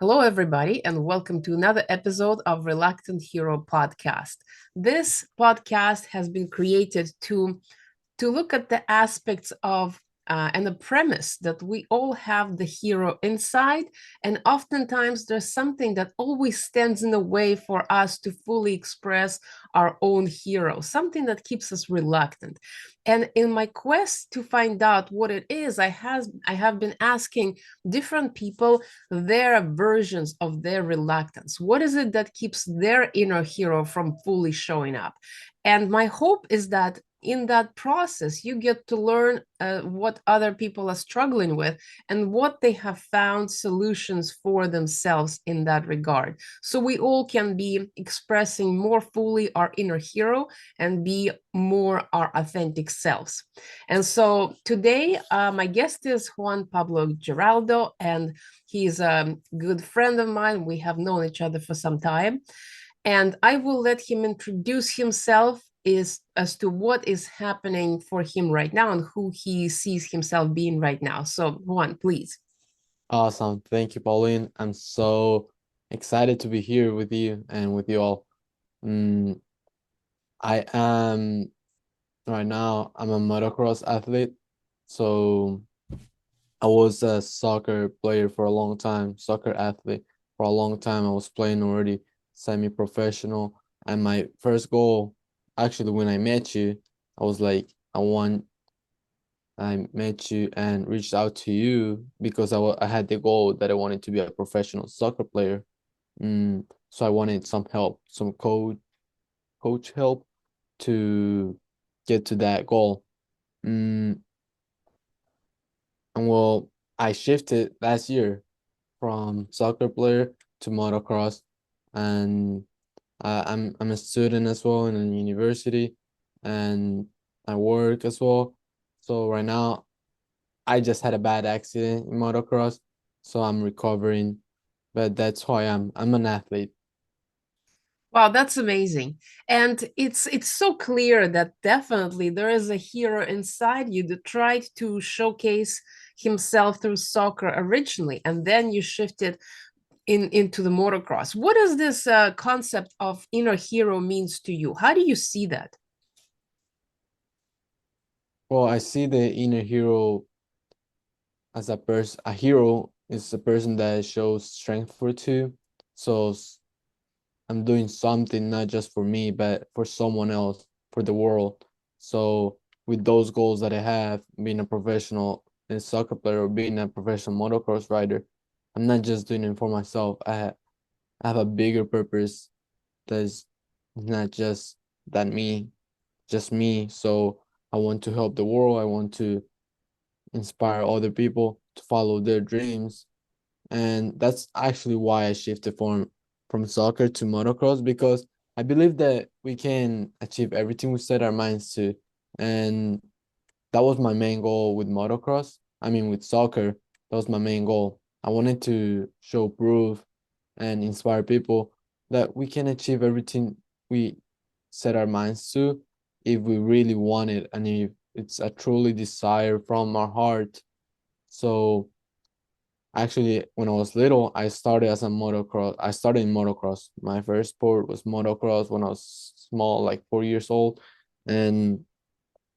Hello, everybody, and welcome to another episode of Reluctant Hero podcast. This podcast has been created to look at the aspects of and the premise that we all have the hero inside, and oftentimes there's something that always stands in the way for us to fully express our own hero, something that keeps us reluctant. And in my quest to find out what it is, I have been asking different people their versions of their reluctance. What is it that keeps their inner hero from fully showing up? And my hope is that in that process, you get to learn what other people are struggling with and what they have found solutions for themselves in that regard. So we all can be expressing more fully our inner hero and be more our authentic selves. And so today, my guest is Juan Pablo Giraldo, and he's a good friend of mine. We have known each other for some time. And I will let him introduce himself is as to what is happening for him right now and who he sees himself being right now. So Juan, please. Awesome. Thank you, Pauline. I'm so excited to be here with you and with you all. Mm, I am right now, I'm a motocross athlete. So I was a soccer player for a long time, soccer athlete for a long time. I was playing already semi-professional. And my first goal, actually, when I met you, I was like, I met you and reached out to you because I had the goal that I wanted to be a professional soccer player. So I wanted some help, some coach help to get to that goal. Mm, and well, I shifted last year from soccer player to motocross, and I'm a student as well in a university, and I work as well. So right now I just had a bad accident in motocross, so I'm recovering. But that's who I am. I'm an athlete. Wow, that's amazing. And it's so clear that definitely there is a hero inside you that tried to showcase himself through soccer originally, and then you shifted into the motocross. What does this concept of inner hero means to you? How do you see that? Well, I see the inner hero as a person. A hero is a person that shows strength for two. So I'm doing something not just for me, but for someone else, for the world. So with those goals that I have, being a professional soccer player or being a professional motocross rider, I'm not just doing it for myself. I have a bigger purpose that's not just that me, just me. So I want to help the world. I want to inspire other people to follow their dreams. And that's actually why I shifted from soccer to motocross because I believe that we can achieve everything we set our minds to. And that was my main goal with motocross. I mean, with soccer, that was my main goal. I wanted to show proof and inspire people that we can achieve everything we set our minds to if we really want it and if it's a truly desire from our heart. So actually, when I was little, I started as a motocross. I started in motocross. My first sport was motocross when I was small, like 4 years old, and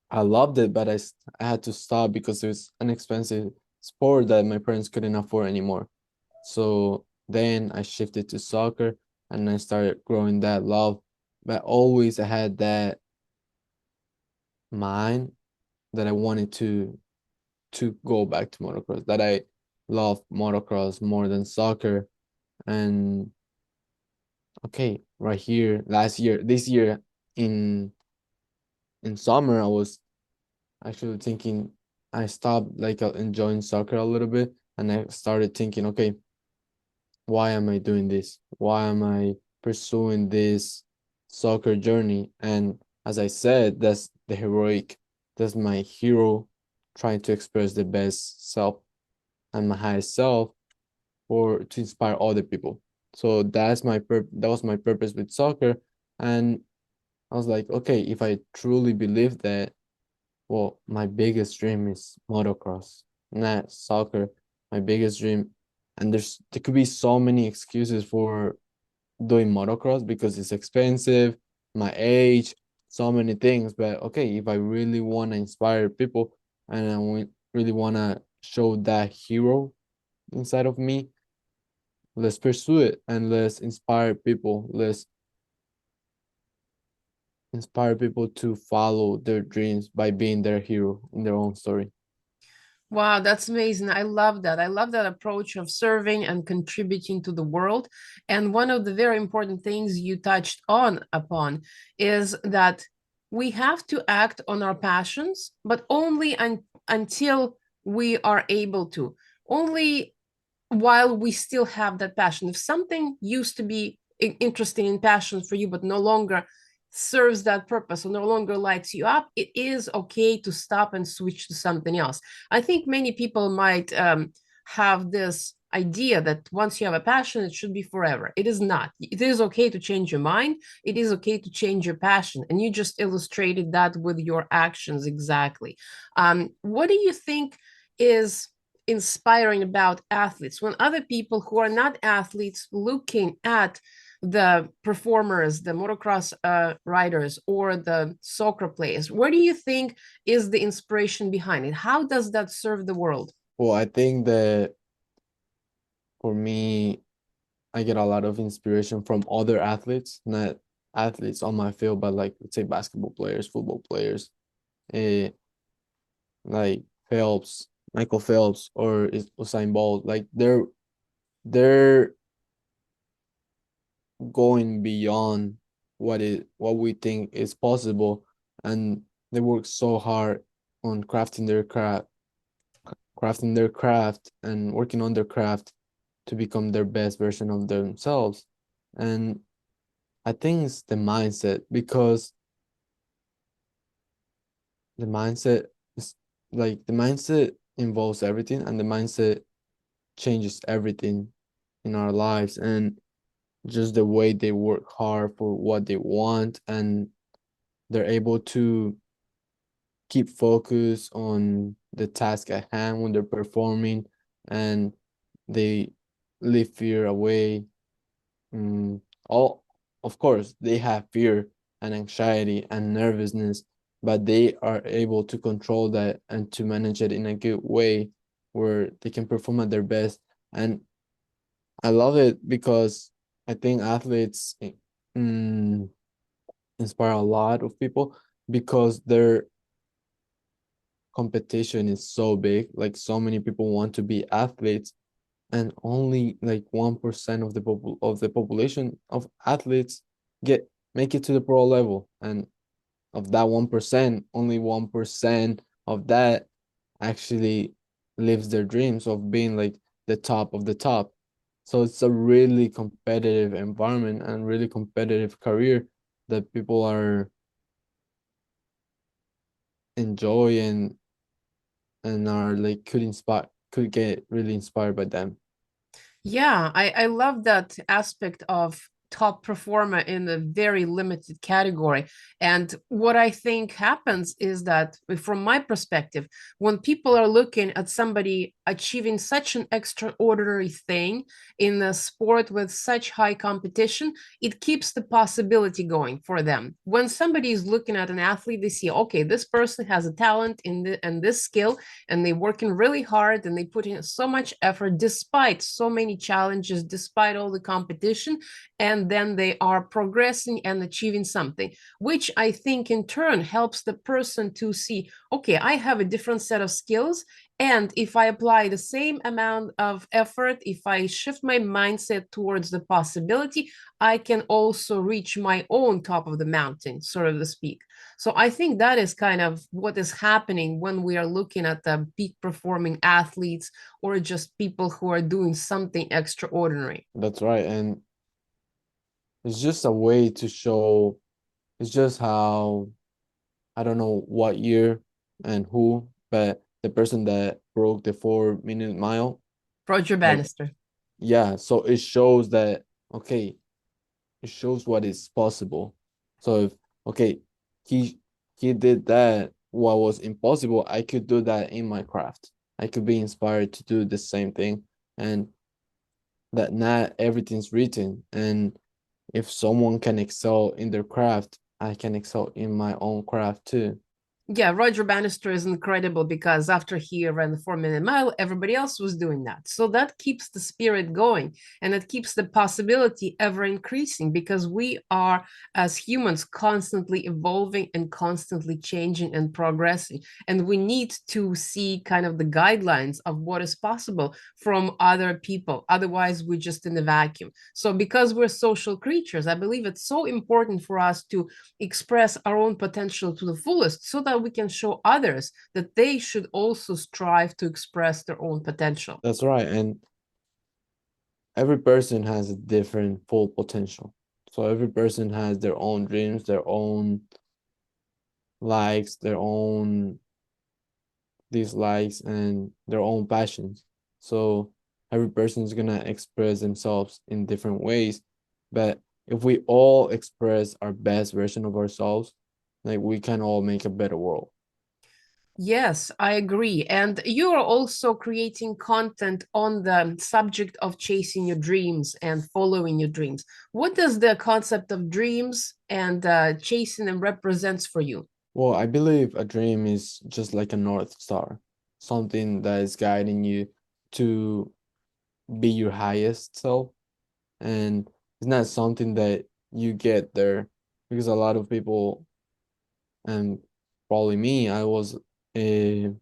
I loved it. But I had to stop because it was an expensive sport that my parents couldn't afford anymore. So then I shifted to soccer, and I started growing that love. But always I had that mind that I wanted to go back to motocross. That I love motocross more than soccer. And okay, right here, last year, this year in in summer, I was actually thinking I stopped like enjoying soccer a little bit, and I started thinking, okay, why am I doing this? Why am I pursuing this soccer journey? And as I said, that's the heroic, that's my hero trying to express the best self and my highest self or to inspire other people. So that was my purpose with soccer. And I was like, okay, if I truly believe that, well, my biggest dream is motocross, not soccer. My biggest dream and there could be so many excuses for doing motocross because it's expensive, my age, so many things. But okay, if I really want to inspire people and really want to show that hero inside of me, let's pursue it and let's inspire people. Let's inspire people to follow their dreams by being their hero in their own story. Wow, that's amazing. I love that. I love that approach of serving and contributing to the world. And one of the very important things you touched on upon is that we have to act on our passions, but only until we are able to. Only while we still have that passion. If something used to be interesting and passion for you, but no longer serves that purpose or no longer lights you up, it is okay to stop and switch to something else. I think many people might have this idea that once you have a passion, it should be forever. It is not. It is okay to change your mind. It is okay to change your passion. And you just illustrated that with your actions exactly. What do you think is inspiring about athletes when other people who are not athletes looking at the performers, the motocross riders, or the soccer players? Where do you think is the inspiration behind it? How does that serve the world? Well, I think that for me, I get a lot of inspiration from other athletes, not athletes on my field, but like let's say basketball players, football players, eh, like Phelps, Michael Phelps, or Usain Bolt. Like they're going beyond what we think is possible, and they work so hard on crafting their craft and working on their craft to become their best version of themselves. And I think it's the mindset because the mindset is the mindset involves everything and the mindset changes everything in our lives, and just the way they work hard for what they want, and they're able to keep focus on the task at hand when they're performing, and they leave fear away. Mm, all of course they have fear and anxiety and nervousness, but they are able to control that and to manage it in a good way where they can perform at their best. And I love it because I think athletes mm, inspire a lot of people because their competition is so big. Like so many people want to be athletes, and only like 1% of the population of athletes get make it to the pro level. And of that 1%, only 1% of that actually lives their dreams of being like the top of the top. So it's a really competitive environment and really competitive career that people are enjoying and are like could get really inspired by them. Yeah, I love that aspect of top performer in a very limited category. And what I think happens is that, from my perspective, when people are looking at somebody achieving such an extraordinary thing in a sport with such high competition, it keeps the possibility going for them. When somebody is looking at an athlete, they see, okay, this person has a talent and this skill, and they're working really hard and they put in so much effort despite so many challenges, despite all the competition, and then they are progressing and achieving something, which I think in turn helps the person to see, okay, I have a different set of skills, and if I apply the same amount of effort, if I shift my mindset towards the possibility, I can also reach my own top of the mountain, so to speak. So I think that is kind of what is happening when we are looking at the peak performing athletes or just people who are doing something extraordinary. That's right. And it's just a way to show, it's just how, I don't know what year and who, but the person that broke the 4 minute mile, Roger like, Bannister. yeah, so it shows that, okay, it shows what is possible. So if, okay, he he did that, what was impossible, I could do that in my craft. I could be inspired to do the same thing. And that not everything's written. And if someone can excel in their craft, I can excel in my own craft too. Yeah, Roger Bannister is incredible because after he ran the 4 minute mile, everybody else was doing that. So that keeps the spirit going and it keeps the possibility ever increasing because we are, as humans, constantly evolving and constantly changing and progressing. And we need to see kind of the guidelines of what is possible from other people. Otherwise, we're just in a vacuum. So, because we're social creatures, I believe it's so important for us to express our own potential to the fullest so that we can show others that they should also strive to express their own potential. That's right. And every person has a different full potential. So every person has their own dreams, their own likes, their own dislikes, and their own passions. So every person is gonna express themselves in different ways. But if we all express our best version of ourselves, like we can all make a better world. Yes, I agree. And you are also creating content on the subject of chasing your dreams and following your dreams. What does the concept of dreams and chasing them represents for you? Well, I believe a dream is just like a North Star, something that is guiding you to be your highest self. And it's not something that you get there because a lot of people, and probably me, I was in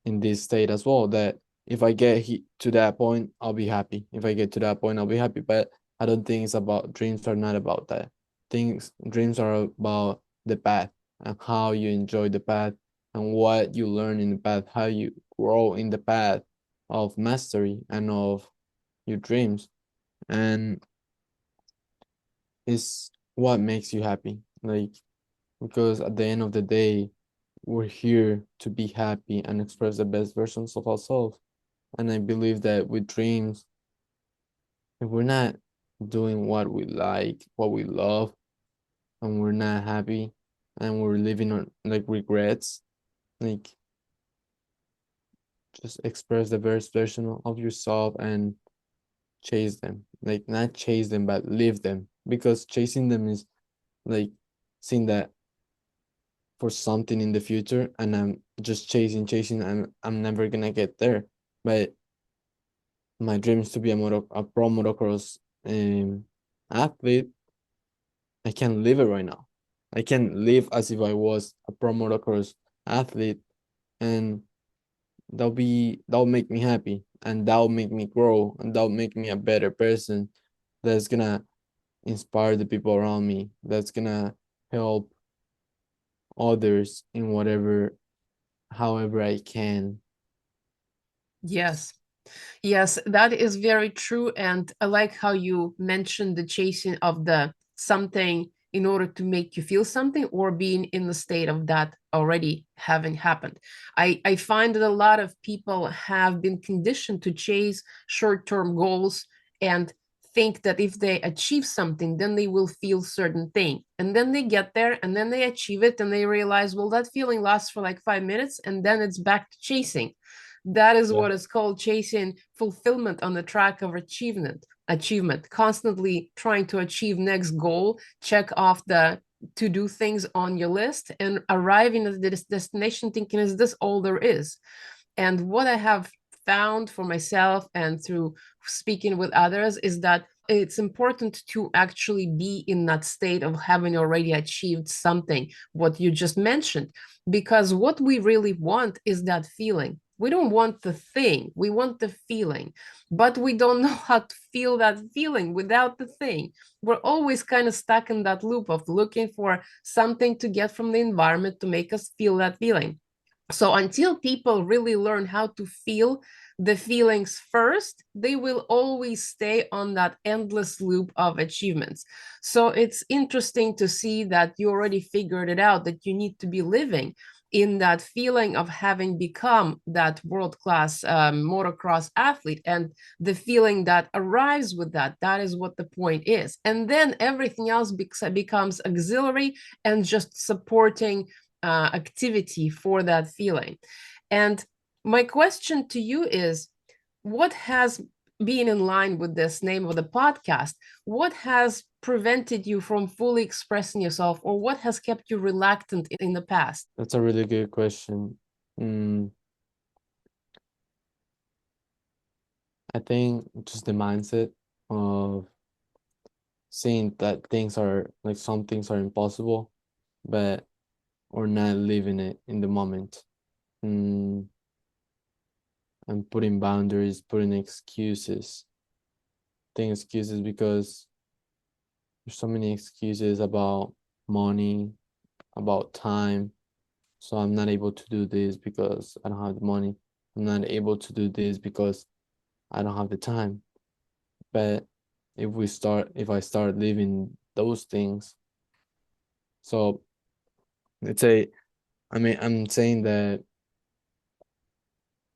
this state as well, that if I get to that point, I'll be happy. If I get to that point, I'll be happy. But I don't think it's about dreams are not about that. Things dreams are about the path and how you enjoy the path and what you learn in the path, how you grow in the path of mastery and of your dreams. And it's what makes you happy. Like, because at the end of the day, we're here to be happy and express the best versions of ourselves. And I believe that with dreams, if we're not doing what we like, what we love, and we're not happy, and we're living on like regrets, like just express the best version of yourself and chase them. Like not chase them, but live them. Because chasing them is like seeing that for something in the future, and I'm just chasing, and I'm never gonna get there. But my dream is to be a pro motocross athlete. I can live it right now. I can live as if I was a pro motocross athlete, and that'll make me happy, and that'll make me grow, and that'll make me a better person. That's gonna inspire the people around me. That's gonna help others in whatever, however I can. Yes. Yes, that is very true. And I like how you mentioned the chasing of the something in order to make you feel something or being in the state of that already having happened. I find that a lot of people have been conditioned to chase short-term goals and think that if they achieve something, then they will feel certain thing. And then they get there and then they achieve it and they realize, well, that feeling lasts for like 5 minutes and then it's back to chasing. That is Yeah. what is called chasing fulfillment on the track of achievement, constantly trying to achieve next goal, check off the to do things on your list and arriving at this destination thinking, is this all there is? And what I have found for myself and through speaking with others is that it's important to actually be in that state of having already achieved something, what you just mentioned, because what we really want is that feeling. We don't want the thing, we want the feeling, but we don't know how to feel that feeling without the thing. We're always kind of stuck in that loop of looking for something to get from the environment to make us feel that feeling. So until people really learn how to feel the feelings first, they will always stay on that endless loop of achievements. So it's interesting to see that you already figured it out, that you need to be living in that feeling of having become that world-class motocross athlete, and the feeling that arrives with that. That is what the point is. And then everything else becomes auxiliary and just supporting activity for that feeling. And my question to you is, what has being in line with this name of the podcast, what has prevented you from fully expressing yourself, or what has kept you reluctant in the past? That's a really good question. Mm, I think just the mindset of seeing that things are like some things are impossible, but or not living it in the moment. Mm, and putting boundaries, putting excuses. Think excuses because there's so many excuses about money, about time. So I'm not able to do this because I don't have the money. I'm not able to do this because I don't have the time. But if I start living those things, so let's say, I mean, I'm saying that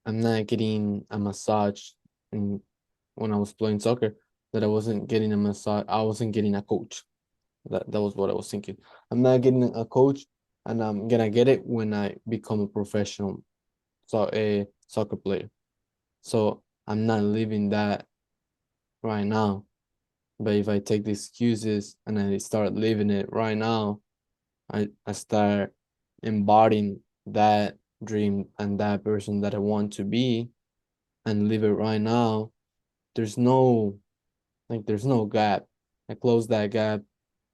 I'm not getting a massage in, when I was playing soccer, that I wasn't getting a massage, I wasn't getting a coach. That was what I was thinking. I'm not getting a coach, and I'm gonna get it when I become a professional, so a soccer player. So I'm not living that right now. But if I take the excuses and I start living it right now, I start embodying that dream and that person that I want to be and live it right now. There's no there's no gap. I close that gap,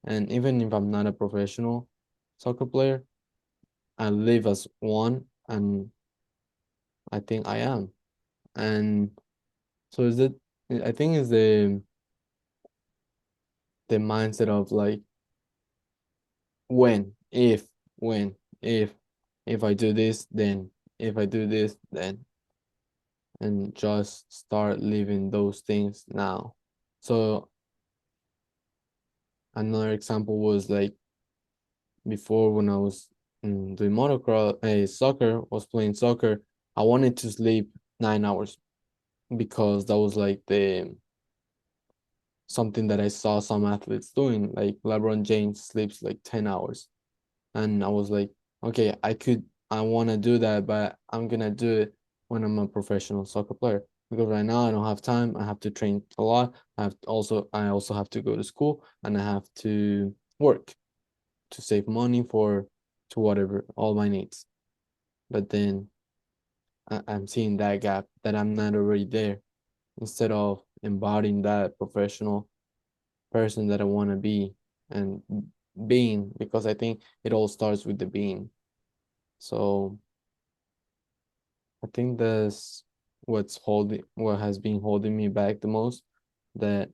and even if I'm not a professional soccer player, I live as one, and I think I am. And so is it? I think is the mindset of like when, when, if, if I do this, then, if I do this, then, and just start living those things now. So another example was like before when I was doing motocross, soccer, was playing soccer. I wanted to sleep 9 hours because that was like the something that I saw some athletes doing. Like LeBron James sleeps like 10 hours, and I was like, okay, I want to do that, but I'm gonna do it when I'm a professional soccer player because right now I don't have time. I have to train a lot. I also have to go to school and I have to work to save money for to whatever all my needs. But then I'm seeing that gap that I'm not already there. Instead of embodying that professional person that I want to be and being, because I think it all starts with the being. So I think that's what has been holding me back the most, that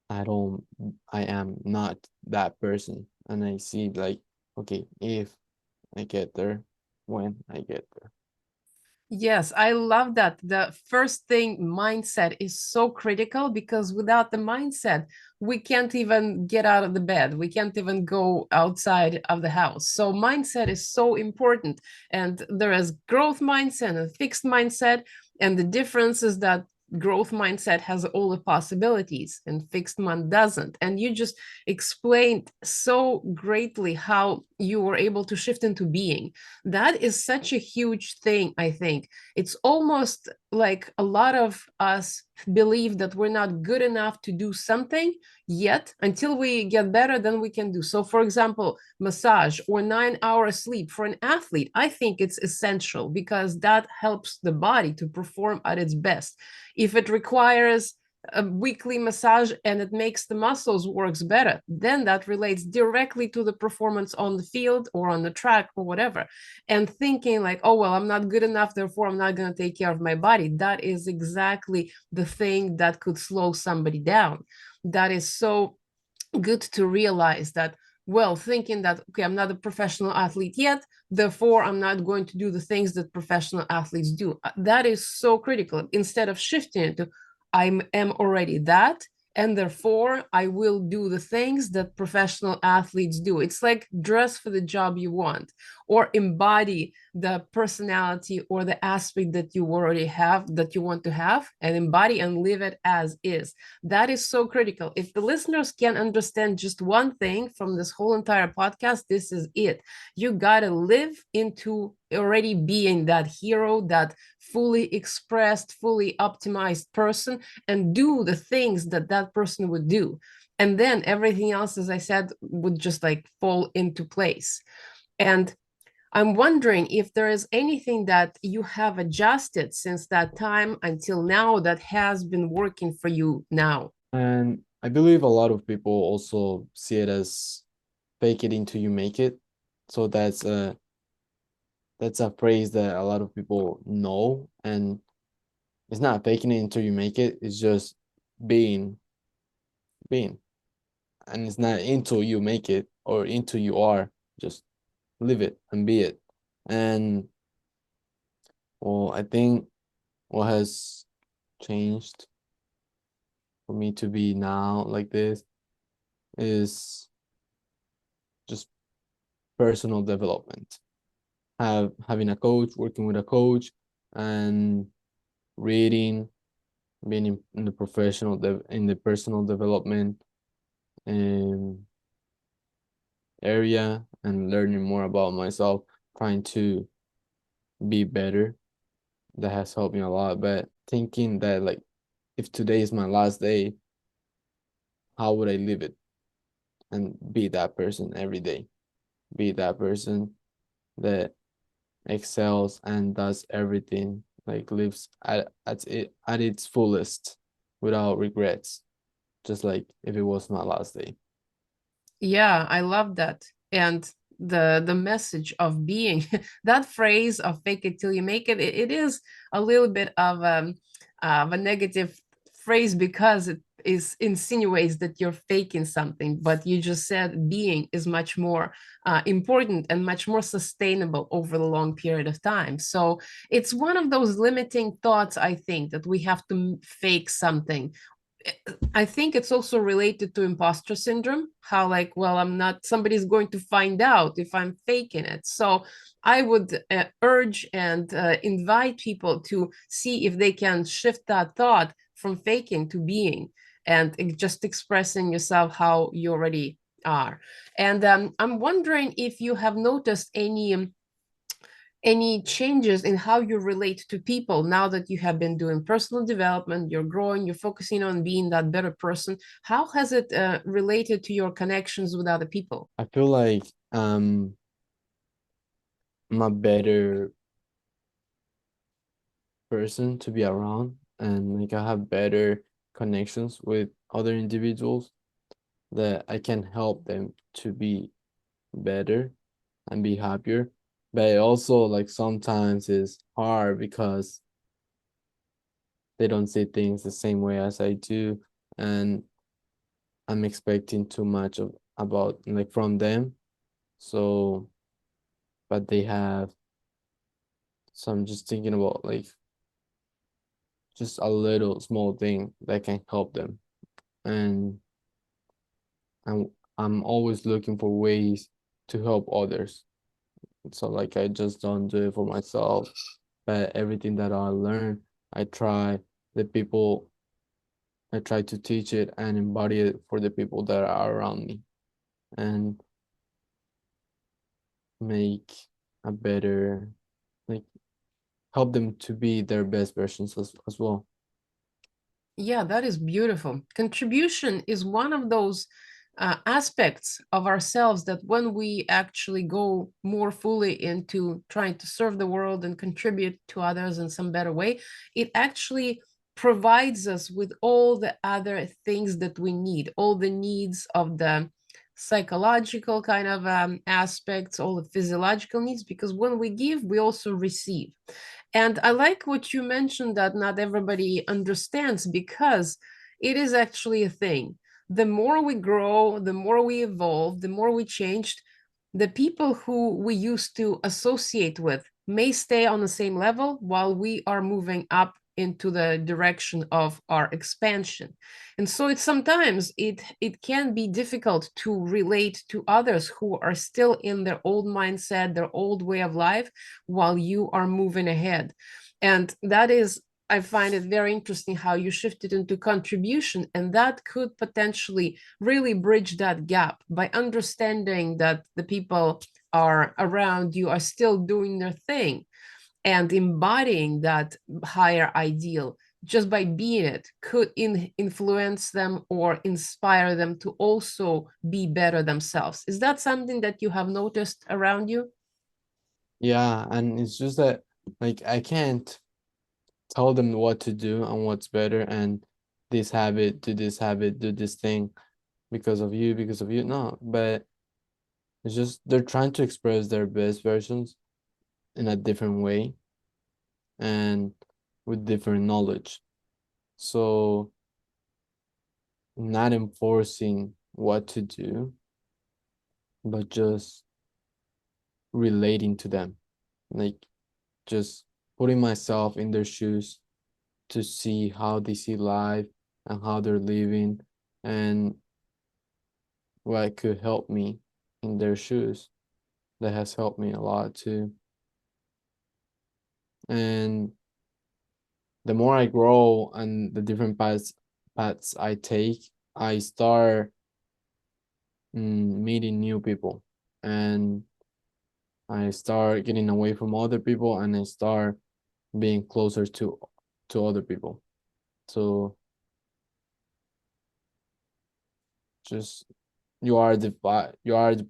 I don't I am not that person. And I see like, okay, if I get there, when I get there. Yes, I love that. The first thing, mindset, is so critical because without the mindset, we can't even get out of the bed. We can't even go outside of the house. So, mindset is so important. And there is growth mindset and fixed mindset. And the difference is that growth mindset has all the possibilities and fixed one doesn't. And you just explained so greatly how you were able to shift into being. That is such a huge thing, I think. It's almost like a lot of us believe that we're not good enough to do something yet until we get better, then we can do. So, for example, massage or 9 hour sleep for an athlete, I think it's essential because that helps the body to perform at its best. If it requires a weekly massage and it makes the muscles works better, then that relates directly to the performance on the field or on the track or whatever. And thinking like, oh well, I'm not good enough, therefore I'm not going to take care of my body, that is exactly the thing that could slow somebody down. That is so good to realize that, well, thinking that, okay, I'm not a professional athlete yet, therefore I'm not going to do the things that professional athletes do. That is so critical. Instead of shifting it to, I am already that, and therefore I will do the things that professional athletes do. It's like dress for the job you want, or embody the personality or the aspect that you already have, that you want to have, and embody and live it as is. That is so critical. If the listeners can understand just one thing from this whole entire podcast, this is it. You got to live into already being that hero, that fully expressed, fully optimized person, and do the things that that person would do. And then everything else, as I said, would just like fall into place. And I'm wondering if there is anything that you have adjusted since that time until now that has been working for you now. And I believe a lot of people also see it as fake it until you make it. So that's a phrase that a lot of people know, and it's not faking it until you make it. It's just being being, and it's not until you make it or until you are. Just live it and be it. And well, I think what has changed for me to be now like this is just personal development. Having a coach, working with a coach, and reading, being in the in the personal development um, area, and learning more about myself, trying to be better. That has helped me a lot. But thinking that like if today is my last day, how would I live it and be that person every day? Be that person that excels and does everything, like lives at its fullest without regrets, just like if it was my last day. Yeah, I love that. And the message of being that phrase of fake it till you make it, it is a little bit of a negative phrase because it is insinuates that you're faking something, but you just said being is much more important and much more sustainable over the long period of time. So it's one of those limiting thoughts, I think, that we have to fake something. I think it's also related to imposter syndrome. How, like, well, I'm not, somebody's going to find out if I'm faking it. So I would urge and invite people to see if they can shift that thought from faking to being and just expressing yourself how you already are. And I'm wondering if you have noticed any changes in how you relate to people now that you have been doing personal development, you're growing, you're focusing on being that better person. How has it related to your connections with other people? I feel like I'm a better person to be around, and like I have better connections with other individuals, that I can help them to be better and be happier. But it also like sometimes is hard because they don't see things the same way as I do, and I'm expecting too much of about like from them. So, but they have, so I'm just thinking about like just a little small thing that can help them. And I'm I'm always looking for ways to help others. So like I just don't do it for myself, but everything that I learn, I try the people I try to teach it and embody it for the people that are around me, and make a better, like help them to be their best versions as well. Yeah, that is beautiful. Contribution is one of those aspects of ourselves that when we actually go more fully into trying to serve the world and contribute to others in some better way, it actually provides us with all the other things that we need, all the needs of the psychological kind of aspects, all the physiological needs, because when we give, we also receive. And I like what you mentioned that not everybody understands because it is actually a thing. The more we grow, the more we evolve, the more we changed, the people who we used to associate with may stay on the same level while we are moving up into the direction of our expansion. And so it's sometimes it can be difficult to relate to others who are still in their old mindset, their old way of life, while you are moving ahead. And that is, I find it very interesting how you shifted into contribution, and that could potentially really bridge that gap by understanding that the people are around you are still doing their thing and embodying that higher ideal just by being it could influence them or inspire them to also be better themselves. Is that something that you have noticed around you? Yeah, and it's just that like I can't tell them what to do and what's better and this habit, do this habit, do this thing because of you, because of you. No, but it's just they're trying to express their best versions in a different way and with different knowledge. So not enforcing what to do, but just relating to them. Like just putting myself in their shoes to see how they see life and how they're living and what could help me in their shoes. That has helped me a lot too. And the more I grow and the different paths I take, I start meeting new people and I start getting away from other people and I start being closer to other people. So just you are the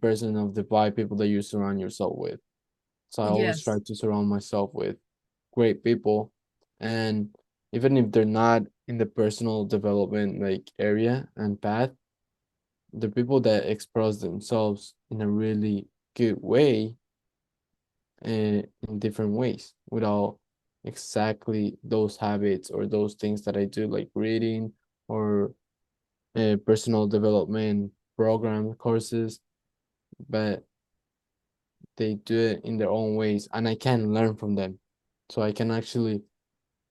person of the five people that you surround yourself with. So I always try Yes, to surround myself with great people, and even if they're not in the personal development like area and path, the people that express themselves in a really good way, in different ways without exactly those habits or those things that I do, like reading or personal development program courses, but they do it in their own ways, and I can learn from them. So I can actually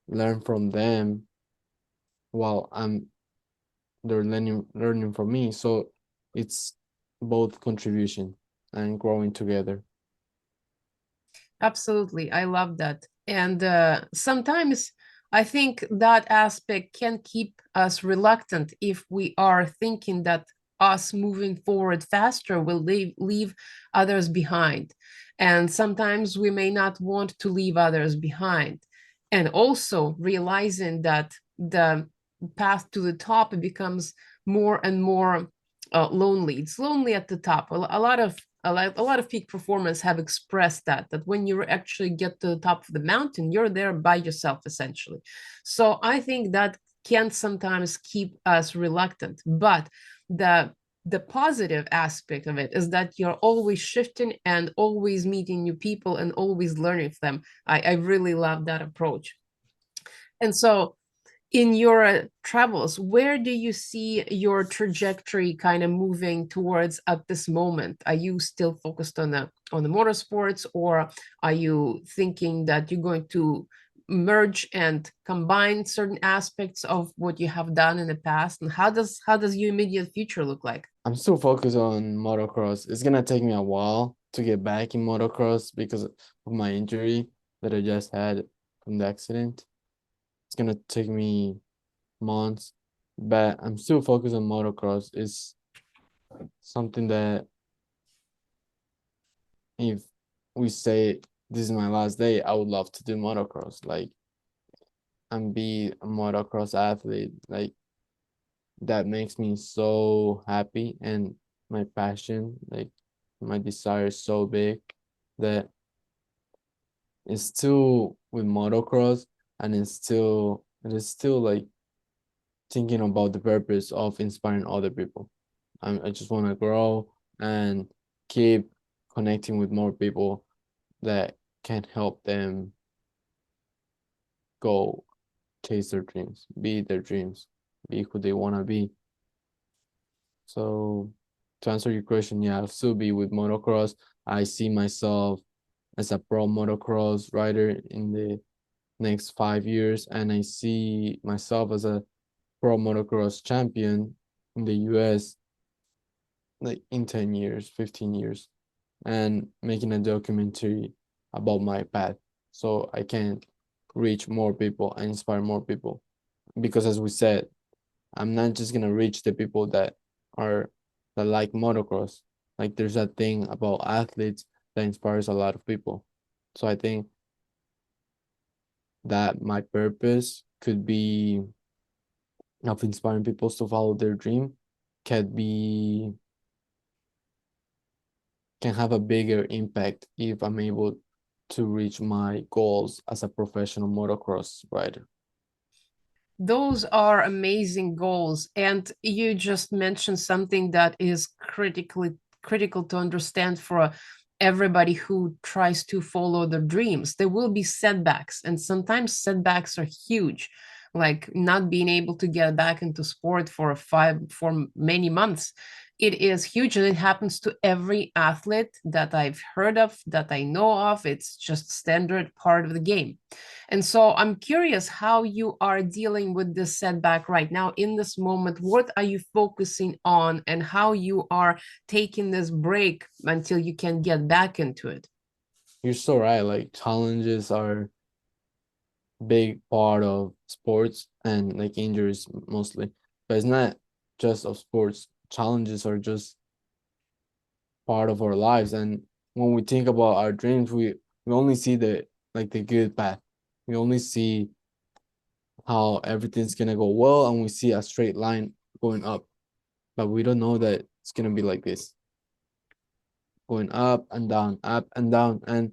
learn from them while they're learning from me. So it's both contribution and growing together. absolutely. I love that. And sometimes I think that aspect can keep us reluctant if we are thinking that us moving forward faster will leave others behind. And sometimes we may not want to leave others behind. And also realizing that the path to the top becomes more and more lonely. It's lonely at the top. A lot of peak performers have expressed that when you actually get to the top of the mountain, you're there by yourself essentially. So I think that can sometimes keep us reluctant, but the the positive aspect of it is that you're always shifting and always meeting new people and always learning from them. I really love that approach. And so in your travels, where do you see your trajectory kind of moving towards at this moment? Are you still focused on the motorsports, or are you thinking that you're going to merge and combine certain aspects of what you have done in the past? And how does your immediate future look like? I'm still focused on motocross. It's gonna take me a while to get back in motocross because of my injury that I just had from the accident. It's gonna take me months, but I'm still focused on motocross. It's something that if we say this is my last day, I would love to do motocross, like and be a motocross athlete. Like that makes me so happy and my passion, like my desire is so big that it's still with motocross and it is still like thinking about the purpose of inspiring other people. I just want to grow and keep connecting with more people that can help them go chase their dreams, be who they want to be. So to answer your question, yeah, I'll still be with motocross. I see myself as a pro motocross rider in the next 5 years, and I see myself as a pro motocross champion in the US like in 10 years, 15 years, and making a documentary about my path so I can reach more people and inspire more people. Because as we said, I'm not just gonna reach the people are that like motocross. Like there's that thing about athletes that inspires a lot of people. So I think that my purpose could be of inspiring people to follow their dream can be can have a bigger impact if I'm able to reach my goals as a professional motocross rider. Those are amazing goals. And you just mentioned something that is critical to understand for everybody who tries to follow their dreams. There will be setbacks, and sometimes setbacks are huge, like not being able to get back into sport for many months. It is huge, and it happens to every athlete that I've heard of, that I know of. It's just standard part of the game. And so I'm curious how you are dealing with this setback right now in this moment. What are you focusing on, and how you are taking this break until you can get back into it? You're so right. Like challenges are big part of sports and like injuries mostly, but it's not just of sports. Challenges are just part of our lives, and when we think about our dreams, we only see the like the good path. We only see how everything's gonna go well, and we see a straight line going up, but we don't know that it's gonna be like this, going up and down. And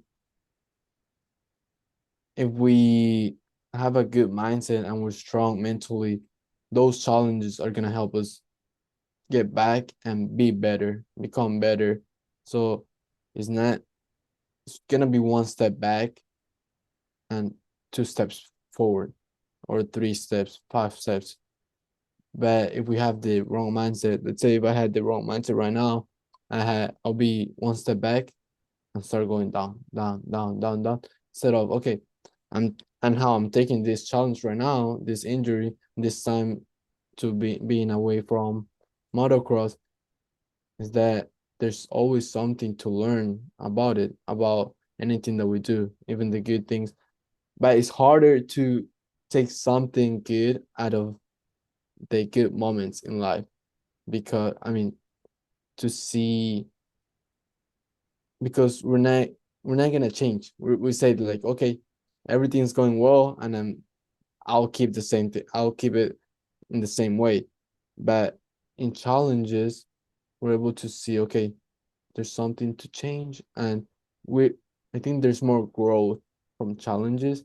if we have a good mindset and we're strong mentally, those challenges are gonna help us get back and be better, become better. So it's not it's gonna be one step back and two steps forward, or three steps, 5 steps. But if we have the wrong mindset, let's say if I had the wrong mindset right now, I'll be one step back and start going down, down, down, down, down. Instead of okay, I'm and how I'm taking this challenge right now, this injury, this time to be being away from motocross, is that there's always something to learn about it, about anything that we do, even the good things. But it's harder to take something good out of the good moments in life, because I mean, to see, because we're not gonna change. We say like, okay, everything's going well, and then I'll keep the same thing. I'll keep it in the same way. But in challenges, we're able to see, okay, there's something to change, and we I think there's more growth from challenges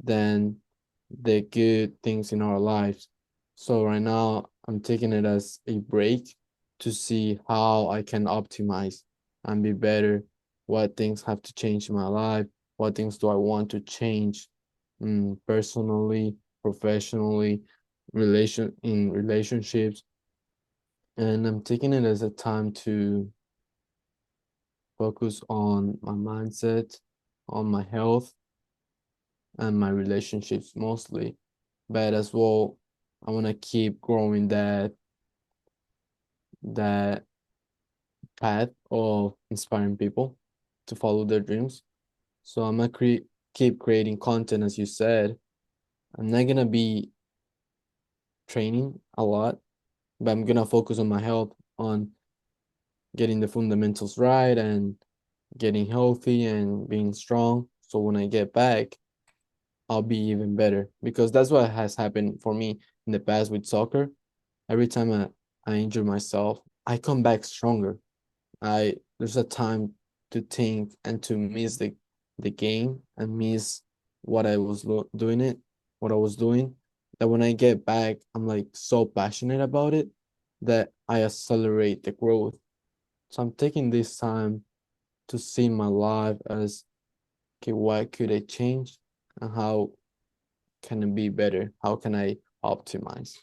than the good things in our lives. So right now I'm taking it as a break to see how I can optimize and be better, what things have to change in my life, what things do I want to change, personally, professionally, relationships. And I'm taking it as a time to focus on my mindset, on my health, and my relationships mostly. But as well, I want to keep growing that path of inspiring people to follow their dreams. So I'm gonna keep creating content, as you said. I'm not gonna be training a lot, but I'm gonna focus on my health, on getting the fundamentals right, and getting healthy and being strong. So when I get back, I'll be even better, because that's what has happened for me in the past with soccer. Every time I injure myself, I come back stronger. I There's a time to think and to miss the game and miss what I was doing it, what I was doing. That when I get back, I'm like so passionate about it that I accelerate the growth. So I'm taking this time to see my life as, okay, what could I change and how can it be better? How can I optimize?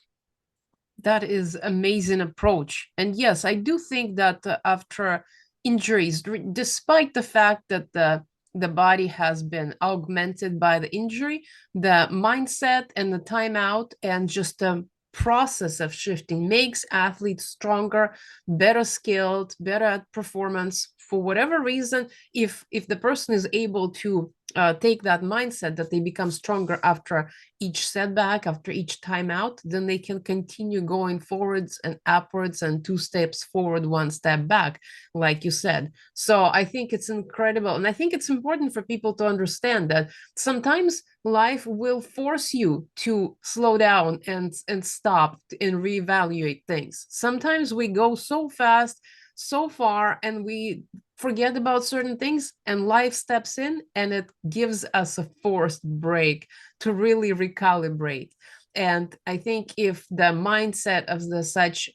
That is amazing approach. And yes, I do think that after injuries, despite the fact that the body has been augmented by the injury, the mindset and the timeout and just the process of shifting makes athletes stronger, better skilled, better at performance. For whatever reason, if the person is able to take that mindset that they become stronger after each setback, after each time out, then they can continue going forwards and upwards and 2 steps forward, 1 step back, like you said. So I think it's incredible. And I think it's important for people to understand that sometimes life will force you to slow down and stop and reevaluate things. Sometimes we go so fast, so far, and we forget about certain things, and life steps in and it gives us a forced break to really recalibrate. And I think if the mindset of the such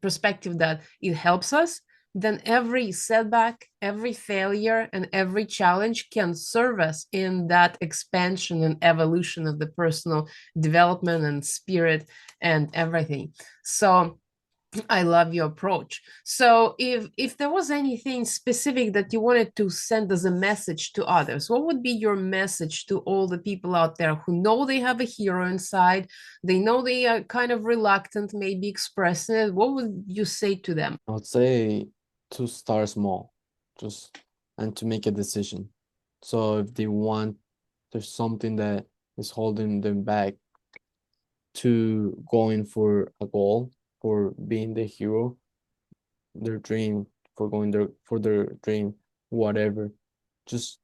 perspective that it helps us, then every setback, every failure, and every challenge can serve us in that expansion and evolution of the personal development and spirit and everything. So I love your approach. So if there was anything specific that you wanted to send as a message to others, what would be your message to all the people out there who know they have a hero inside? They know they are kind of reluctant, maybe expressing it. What would you say to them? I would say to start small, just and to make a decision. So if they want, there's something that is holding them back to going for a goal, for being the hero, their dream, for going there for their dream, whatever. Just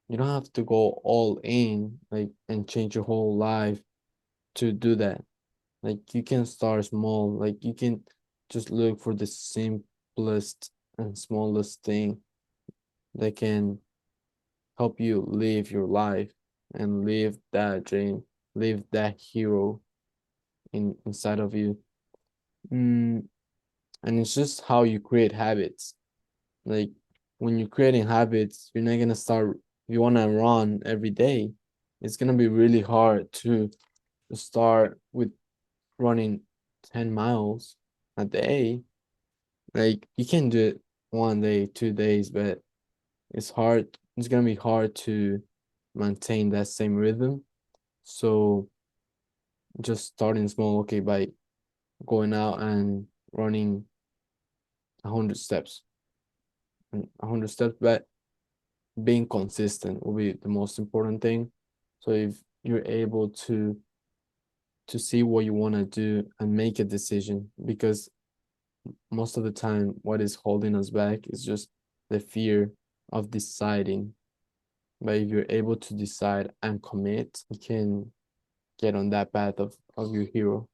you don't have to go all in, like, and change your whole life to do that. Like you can start small, like you can just look for the simplest and smallest thing that can help you live your life and live that dream, live that hero inside of you. Mm, and it's just how you create habits. Like when you're creating habits, you're not gonna start. If you wanna run every day, it's gonna be really hard to start with running 10 miles a day. Like you can do it 1 day, 2 days, but it's hard. It's gonna be hard to maintain that same rhythm. So just starting small, okay, by going out and running 100 steps, and 100 steps, but being consistent will be the most important thing. So if you're able to see what you want to do and make a decision, because most of the time what is holding us back is just the fear of deciding. But if you're able to decide and commit, you can get on that path of your hero.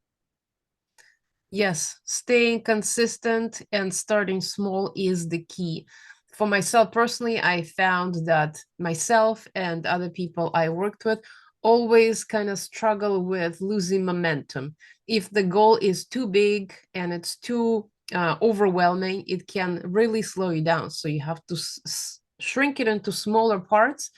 Yes, staying consistent and starting small is the key. For myself personally, I found that myself and other people I worked with always kind of struggle with losing momentum. If the goal is too big and it's too overwhelming, it can really slow you down. So you have to shrink it into smaller parts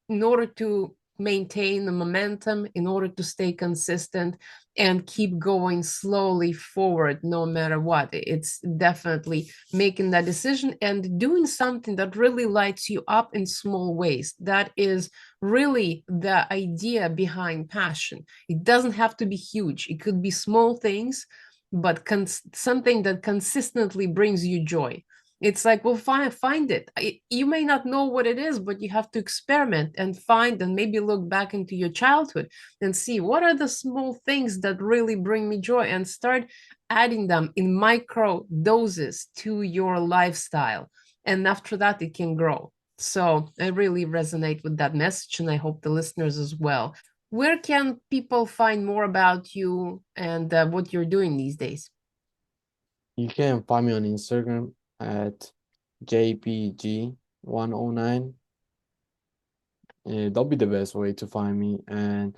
in order to maintain the momentum, in order to stay consistent and keep going slowly forward no matter what. It's definitely making that decision and doing something that really lights you up in small ways. That is really the idea behind passion. It doesn't have to be huge, it could be small things, but something that consistently brings you joy. It's like, well, find it. You may not know what it is, but you have to experiment and find and maybe look back into your childhood and see what are the small things that really bring me joy and start adding them in micro doses to your lifestyle. And after that, it can grow. So I really resonate with that message, and I hope the listeners as well. Where can people find more about you and what you're doing these days? You can find me on Instagram at JPG109. That'll be the best way to find me. And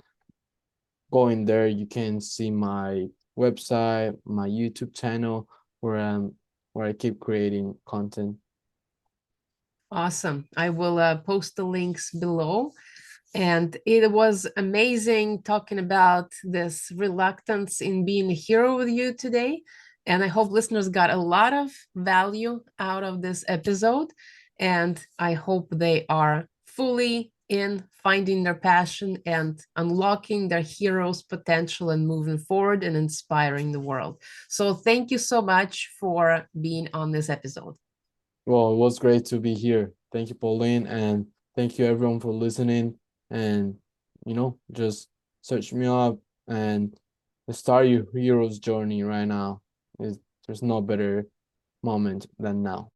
going there, you can see my website, my YouTube channel, where I keep creating content. Awesome. I will post the links below. And it was amazing talking about this reluctance in being a hero with you today. And I hope listeners got a lot of value out of this episode. And I hope they are fully in finding their passion and unlocking their hero's potential and moving forward and inspiring the world. So, thank you so much for being on this episode. Well, it was great to be here. Thank you, Pauline, and Thank you everyone for listening, and just search me up and start your hero's journey right now. Is There's no better moment than now.